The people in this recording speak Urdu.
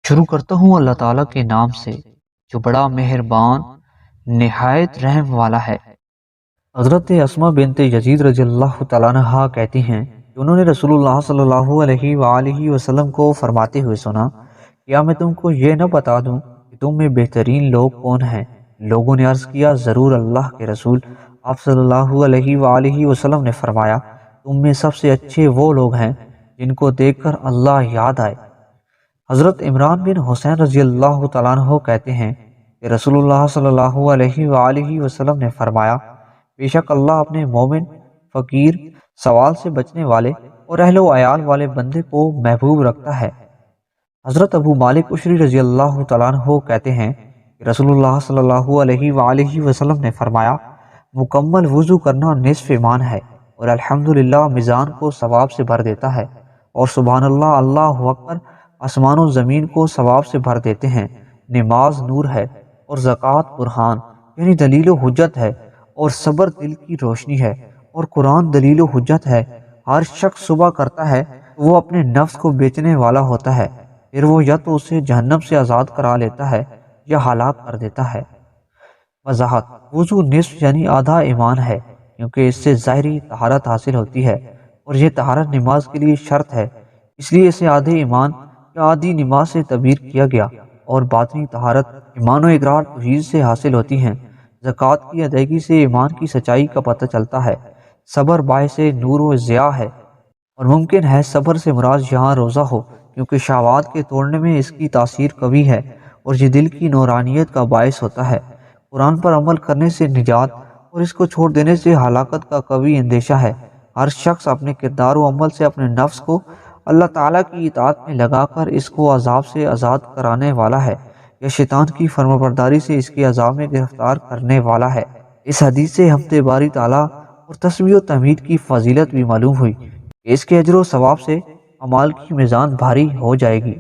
شروع کرتا ہوں اللہ تعالیٰ کے نام سے جو بڑا مہربان نہایت رحم والا ہے۔ حضرت اسماء بنت یزید رضی اللہ تعالیٰ عنہا کہتی ہیں کہ انہوں نے رسول اللہ صلی اللہ علیہ وآلہ وسلم کو فرماتے ہوئے سنا، کیا میں تم کو یہ نہ بتا دوں کہ تم میں بہترین لوگ کون ہیں؟ لوگوں نے عرض کیا، ضرور اللہ کے رسول۔ آپ صلی اللہ علیہ وآلہ وسلم نے فرمایا، تم میں سب سے اچھے وہ لوگ ہیں جن کو دیکھ کر اللہ یاد آئے۔ حضرت عمران بن حسین رضی اللہ تعالیٰ عنہ کہتے ہیں کہ رسول اللہ صلی اللہ علیہ وآلہ وسلم نے فرمایا، بے شک اللہ اپنے مومن، فقیر، سوال سے بچنے والے اور اہل و عیال والے بندے کو محبوب رکھتا ہے۔ حضرت ابو مالک اشری رضی اللہ تعالیٰ عنہ کہتے ہیں کہ رسول اللہ صلی اللہ علیہ وآلہ وسلم نے فرمایا، مکمل وضو کرنا نصف ایمان ہے، اور الحمدللہ میزان کو ثواب سے بھر دیتا ہے، اور سبحان اللہ، اللہ اکبر آسمان و زمین کو ثواب سے بھر دیتے ہیں۔ نماز نور ہے اور زکوٰۃ برہان یعنی دلیل و حجت ہے، اور صبر دل کی روشنی ہے، اور قرآن دلیل و حجت ہے۔ ہر شخص صبح کرتا ہے تو وہ اپنے نفس کو بیچنے والا ہوتا ہے، پھر وہ یا تو اسے جہنم سے آزاد کرا لیتا ہے یا ہلاک کر دیتا ہے۔ وضاحت: وضو نصف یعنی آدھا ایمان ہے، کیونکہ اس سے ظاہری طہارت حاصل ہوتی ہے، اور یہ طہارت نماز کے لیے شرط ہے، اس لیے اسے آدھے ایمان یا آدھی نماز سے تعبیر کیا گیا۔ اور باطنی طہارت ایمان و اقرار توحید سے حاصل ہوتی ہیں۔ زکوٰۃ کی ادائیگی سے ایمان کی سچائی کا پتہ چلتا ہے۔ صبر باعث نور و ضیاء ہے، اور ممکن ہے صبر سے مراد یہاں روزہ ہو، کیونکہ شہوات کے توڑنے میں اس کی تاثیر قوی ہے، اور یہ دل کی نورانیت کا باعث ہوتا ہے۔ قرآن پر عمل کرنے سے نجات، اور اس کو چھوڑ دینے سے ہلاکت کا قوی اندیشہ ہے۔ ہر شخص اپنے کردار و عمل سے اپنے نفس کو اللہ تعالیٰ کی اطاعت میں لگا کر اس کو عذاب سے آزاد کرانے والا ہے، یا شیطان کی فرمانبرداری سے اس کے عذاب میں گرفتار کرنے والا ہے۔ اس حدیث سے حمد باری تعالیٰ اور تسبیح و تحمید کی فضیلت بھی معلوم ہوئی کہ اس کے اجر و ثواب سے اعمال کی میزان بھاری ہو جائے گی۔